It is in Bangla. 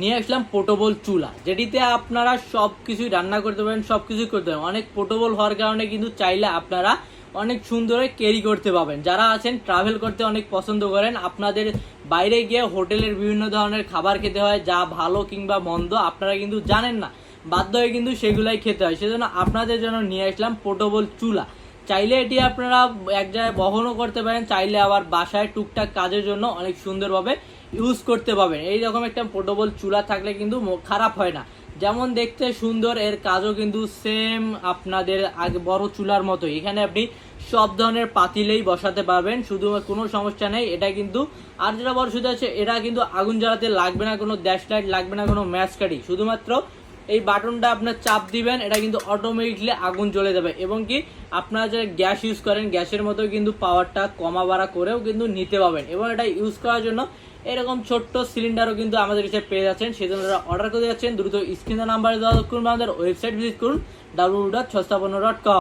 নিয়ে আসলাম পোর্টেবল চুলা, যেটিতে আপনারা সবকিছুই রান্না করতে পারেন, সবকিছুই করতে পারেন। অনেক পোর্টেবল হওয়ার কারণে কিন্তু চাইলে আপনারা অনেক সুন্দর ক্যারি করতে পারবেন। যারা আছেন ট্রাভেল করতে অনেক পছন্দ করেন, আপনাদের বাইরে গিয়ে হোটেলের বিভিন্ন ধরনের খাবার খেতে হয়, যা ভালো কিংবা মন্দ আপনারা কিন্তু জানেন না, বাধ্য হয়ে কিন্তু সেগুলাই খেতে হয়। সেজন্য আপনাদের জন্য নিয়ে আসলাম পোর্টেবল চুলা। চাইলে এটি আপনারা এক জায়গায় বহনও করতে পারেন, চাইলে আবার বাসায় টুকটাক কাজের জন্য অনেক সুন্দরভাবে ইউজ করতে পারবেন। এইরকম একটা পোর্টেবল চুলা থাকলে কিন্তু খারাপ হয় না। যেমন দেখতে সুন্দর, এর কাজও কিন্তু সেম আপনাদের আগে বড় চুলার মতো। এখানে আপনি সব ধরনের পাতিলেই বসাতে পারবেন, শুধু কোনো সমস্যা নেই। এটা কিন্তু আর যেটা বড় সুবিধা আছে, এটা কিন্তু আগুন জ্বালাতে লাগবে না, কোনো ড্যাশ লাইট লাগবে না, কোনো ম্যাচ কাঠি। শুধুমাত্র এই বাটনটা আপনার চাপ দিবেন, এটা কিন্তু অটোমেটিকলি আগুন জ্বলে যাবে। এবং কি আপনারা যে গ্যাস ইউজ করেন, গ্যাসের মতো কিন্তু পাওয়ারটা কমা বাড়া করেও কিন্তু নিতে পারবেন। এবং এটা ইউজ করার জন্য এরকম ছোট্ট সিলিন্ডারও কিন্তু আমাদের কাছে পেয়ে যাচ্ছেন। সেজন্য অর্ডার করে যাচ্ছেন দ্রুত স্ক্রিনের নাম্বারে যোগাযোগ করুন, আমাদের ওয়েবসাইট ভিজিট করুন www.sastapano.com।